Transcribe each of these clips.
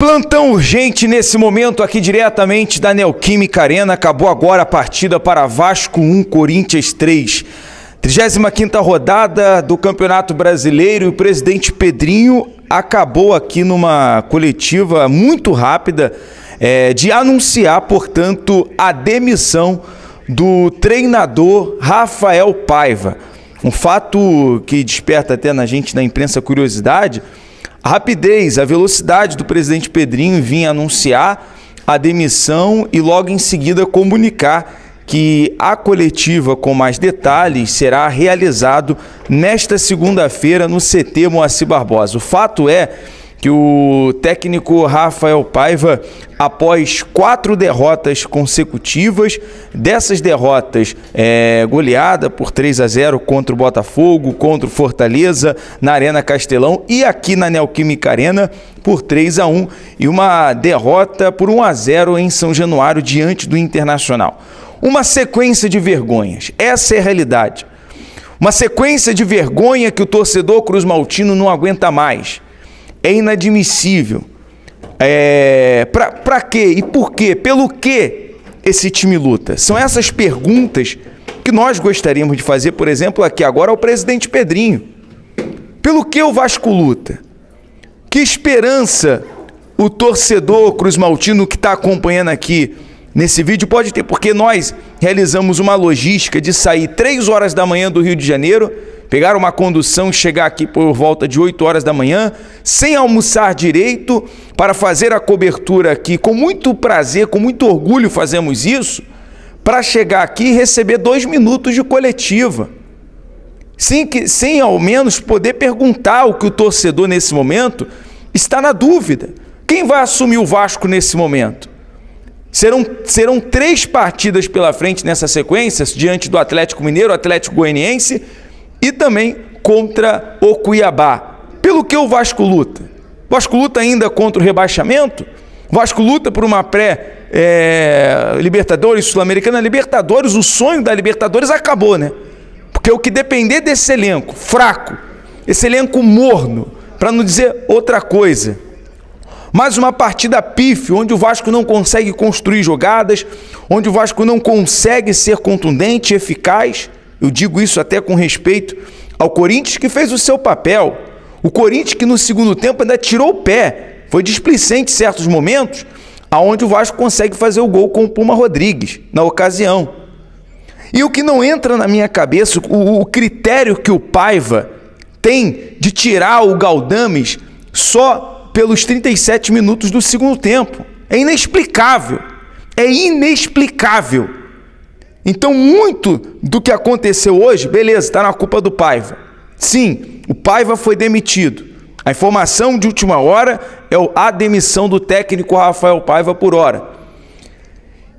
Plantão urgente nesse momento aqui diretamente da Neoquímica Arena. Acabou agora a partida para Vasco 1, Corinthians 3. 35ª rodada do Campeonato Brasileiro e o presidente Pedrinho acabou aqui numa coletiva muito rápida de anunciar, portanto, a demissão do treinador Rafael Paiva. Um fato que desperta até na gente, na imprensa, curiosidade. A rapidez, a velocidade do presidente Pedrinho vinha anunciar a demissão e logo em seguida comunicar que a coletiva com mais detalhes será realizado nesta segunda-feira no CT Moacir Barbosa. O fato é que o técnico Rafael Paiva, após 4 derrotas consecutivas, dessas derrotas goleada por 3-0 contra o Botafogo, contra o Fortaleza na Arena Castelão e aqui na Neoquímica Arena por 3-1 e uma derrota por 1-0 em São Januário diante do Internacional. Uma sequência de vergonhas, essa é a realidade. Uma sequência de vergonha que o torcedor cruzmaltino não aguenta mais. É inadmissível. Para quê? E por quê? Pelo que esse time luta? São essas perguntas que nós gostaríamos de fazer, por exemplo, aqui agora ao presidente Pedrinho. Pelo que o Vasco luta? Que esperança o torcedor cruzmaltino que está acompanhando aqui nesse vídeo pode ter? Porque nós realizamos uma logística de sair 3 horas da manhã do Rio de Janeiro, pegar uma condução e chegar aqui por volta de 8 horas da manhã, sem almoçar direito, para fazer a cobertura aqui. Com muito prazer, com muito orgulho fazemos isso, para chegar aqui e receber 2 minutos de coletiva. Sem ao menos poder perguntar o que o torcedor nesse momento está na dúvida. Quem vai assumir o Vasco nesse momento? Serão 3 partidas pela frente nessa sequência, diante do Atlético Mineiro, Atlético Goianiense e também contra o Cuiabá. Pelo que o Vasco luta? O Vasco luta ainda contra o rebaixamento? O Vasco luta por uma pré-Libertadores, Sul-Americana. Libertadores, o sonho da Libertadores acabou, né? Porque o que depender desse elenco fraco, esse elenco morno, para não dizer outra coisa, mais uma partida pífia, onde o Vasco não consegue construir jogadas, onde o Vasco não consegue ser contundente e eficaz. Eu digo isso até com respeito ao Corinthians, que fez o seu papel. O Corinthians que no segundo tempo ainda tirou o pé. Foi displicente em certos momentos, aonde o Vasco consegue fazer o gol com o Puma Rodrigues, na ocasião. E o que não entra na minha cabeça, o critério que o Paiva tem de tirar o Galdames só pelos 37 minutos do segundo tempo. É inexplicável. É inexplicável. Então, muito do que aconteceu hoje, beleza, está na culpa do Paiva. Sim, o Paiva foi demitido. A informação de última hora é a demissão do técnico Rafael Paiva por hora.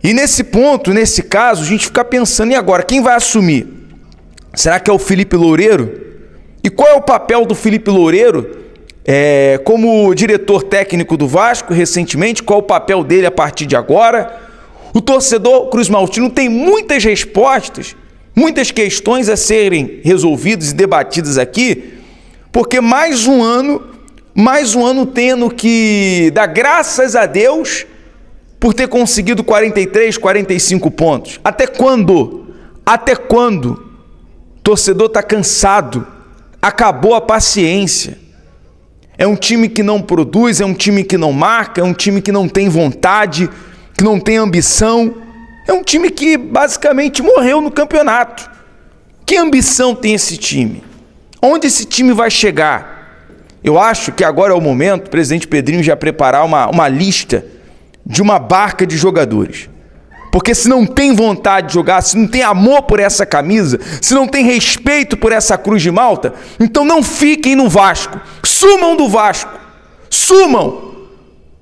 E nesse ponto, nesse caso, a gente fica pensando, e agora, quem vai assumir? Será que é o Felipe Loureiro? E qual é o papel do Felipe Loureiro como diretor técnico do Vasco recentemente? Qual é o papel dele a partir de agora? O torcedor cruzmaltino tem muitas respostas, muitas questões a serem resolvidas e debatidas aqui, porque mais um ano tendo que dar graças a Deus por ter conseguido 43, 45 pontos. Até quando? Até quando? O torcedor está cansado, acabou a paciência. É um time que não produz, é um time que não marca, é um time que não tem vontade, que não tem ambição. É um time que basicamente morreu no campeonato. Que ambição tem esse time? Onde esse time vai chegar? Eu acho que agora é o momento, o presidente Pedrinho, já preparar uma lista de uma barca de jogadores. Porque se não tem vontade de jogar, se não tem amor por essa camisa, se não tem respeito por essa cruz de Malta, então não fiquem no Vasco. Sumam do Vasco. Sumam!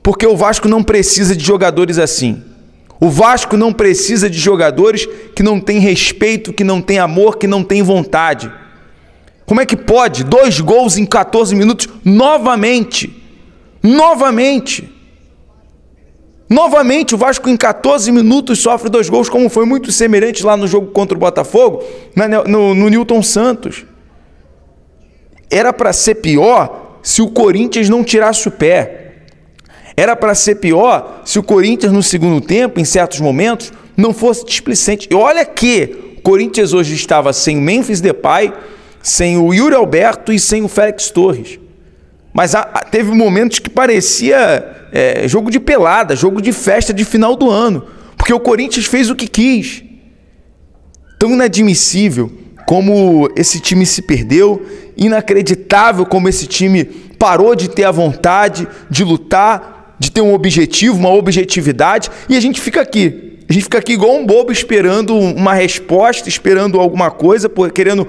Porque o Vasco não precisa de jogadores assim. O Vasco não precisa de jogadores que não têm respeito, que não têm amor, que não têm vontade. Como é que pode? 2 gols em 14 minutos novamente. Novamente o Vasco em 14 minutos sofre 2 gols, como foi muito semelhante lá no jogo contra o Botafogo, no Nilton Santos. Era para ser pior se o Corinthians não tirasse o pé. Era para ser pior se o Corinthians no segundo tempo, em certos momentos, não fosse displicente. E olha que o Corinthians hoje estava sem o Memphis Depay, sem o Yuri Alberto e sem o Félix Torres. Mas teve momentos que parecia jogo de pelada, jogo de festa de final do ano. Porque o Corinthians fez o que quis. Tão inadmissível como esse time se perdeu, inacreditável como esse time parou de ter a vontade de lutar, de ter um objetivo, uma objetividade, e a gente fica aqui. A gente fica aqui igual um bobo esperando uma resposta, esperando alguma coisa, querendo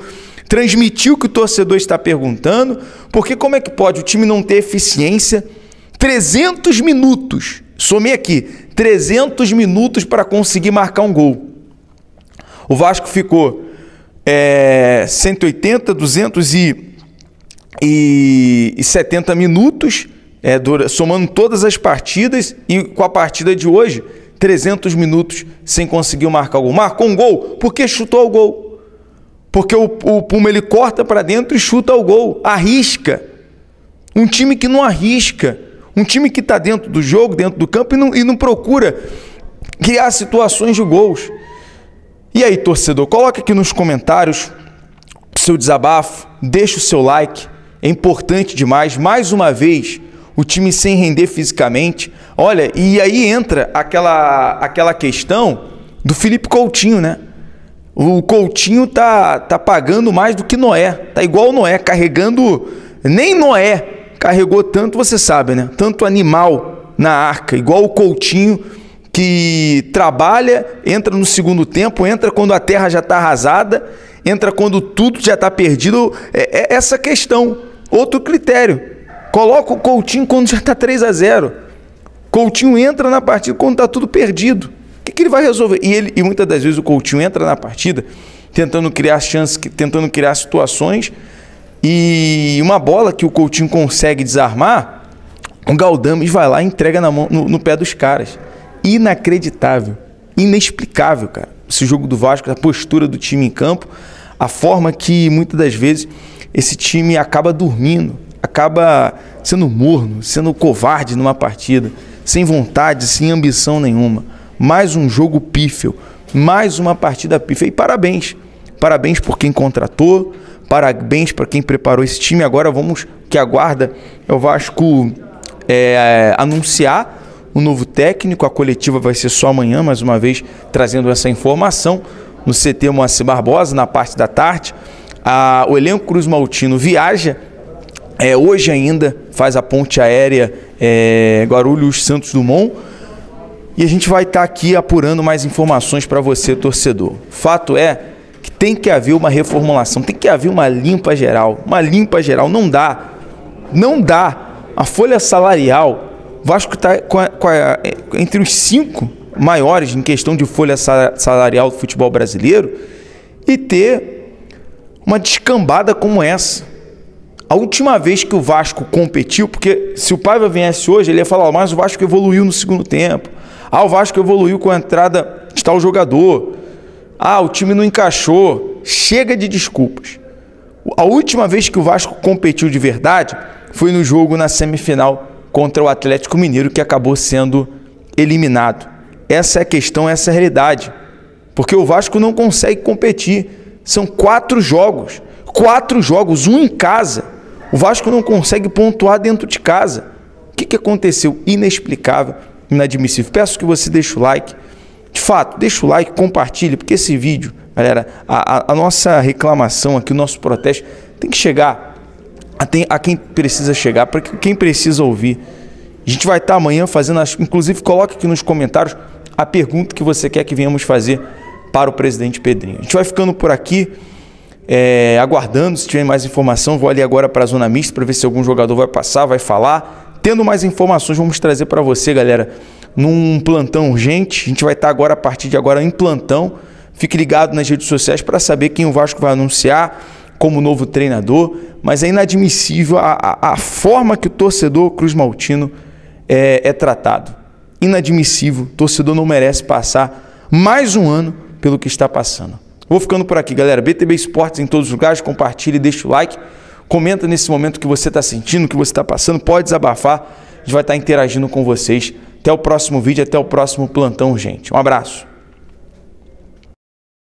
transmitir o que o torcedor está perguntando, porque como é que pode o time não ter eficiência? 300 minutos, somei aqui, 300 minutos para conseguir marcar um gol. O Vasco ficou 180, 270 minutos, somando todas as partidas, e com a partida de hoje, 300 minutos sem conseguir marcar o gol. Marcou um gol porque chutou o gol. Porque o Puma ele corta para dentro e chuta o gol. Arrisca. Um time que não arrisca. Um time que está dentro do jogo, dentro do campo e não procura criar situações de gols. E aí, torcedor, coloca aqui nos comentários o seu desabafo, deixa o seu like. É importante demais. Mais uma vez, o time sem render fisicamente. Olha, e aí entra aquela questão do Felipe Coutinho, né? O Coutinho tá pagando mais do que Noé. Tá igual o Noé, carregando... Nem Noé carregou tanto, você sabe, né? Tanto animal na arca. Igual o Coutinho, que trabalha, entra no segundo tempo, entra quando a terra já está arrasada, entra quando tudo já está perdido. É essa questão. Outro critério. Coloca o Coutinho quando já está 3-0. Coutinho entra na partida quando está tudo perdido. O que ele vai resolver? E muitas das vezes o Coutinho entra na partida tentando criar chances, tentando criar situações, e uma bola que o Coutinho consegue desarmar, o Galdames vai lá e entrega na mão, no pé dos caras. Inacreditável, inexplicável, cara. Esse jogo do Vasco, a postura do time em campo, a forma que muitas das vezes esse time acaba dormindo, acaba sendo morno, sendo covarde numa partida, sem vontade, sem ambição nenhuma. Mais um jogo pífio, mais uma partida pífia. E parabéns, parabéns por quem contratou, parabéns para quem preparou esse time. Agora que aguarda é o Vasco anunciar o novo técnico. A coletiva vai ser só amanhã, mais uma vez trazendo essa informação no CT Moacir Barbosa, na parte da tarde. O elenco Cruz Maltino viaja hoje ainda, faz a ponte aérea Guarulhos Santos Dumont. E a gente vai estar aqui apurando mais informações para você, torcedor. Fato é que tem que haver uma reformulação, tem que haver uma limpa geral. Uma limpa geral. Não dá. Não dá. A folha salarial, o Vasco está entre os 5 maiores em questão de folha salarial do futebol brasileiro, e ter uma descambada como essa. A última vez que o Vasco competiu, porque se o Paiva viesse hoje, ele ia falar, mas o Vasco evoluiu no segundo tempo. O Vasco evoluiu com a entrada de tal jogador. O time não encaixou. Chega de desculpas. A última vez que o Vasco competiu de verdade foi no jogo na semifinal contra o Atlético Mineiro, que acabou sendo eliminado. Essa é a questão, essa é a realidade. Porque o Vasco não consegue competir. São 4 jogos. 4 jogos, um em casa. O Vasco não consegue pontuar dentro de casa. O que aconteceu? Inexplicável. Inadmissível. Peço que você deixe o like. De fato, deixa o like, compartilhe, porque esse vídeo, galera, a nossa reclamação aqui, o nosso protesto, tem que chegar a quem precisa chegar, para quem precisa ouvir. A gente vai estar amanhã fazendo, inclusive coloque aqui nos comentários a pergunta que você quer que venhamos fazer para o presidente Pedrinho. A gente vai ficando por aqui, aguardando. Se tiver mais informação, vou ali agora para a zona mista para ver se algum jogador vai passar, vai falar. Tendo mais informações, vamos trazer para você, galera, num plantão urgente. A gente vai estar agora, a partir de agora, em plantão. Fique ligado nas redes sociais para saber quem o Vasco vai anunciar como novo treinador. Mas é inadmissível a forma que o torcedor Cruz Maltino é tratado. Inadmissível. O torcedor não merece passar mais um ano pelo que está passando. Vou ficando por aqui, galera. BTB Esportes em todos os lugares. Compartilhe, deixa o like. Comenta nesse momento o que você está sentindo, o que você está passando. Pode desabafar. A gente vai estar interagindo com vocês. Até o próximo vídeo, até o próximo plantão, gente. Um abraço.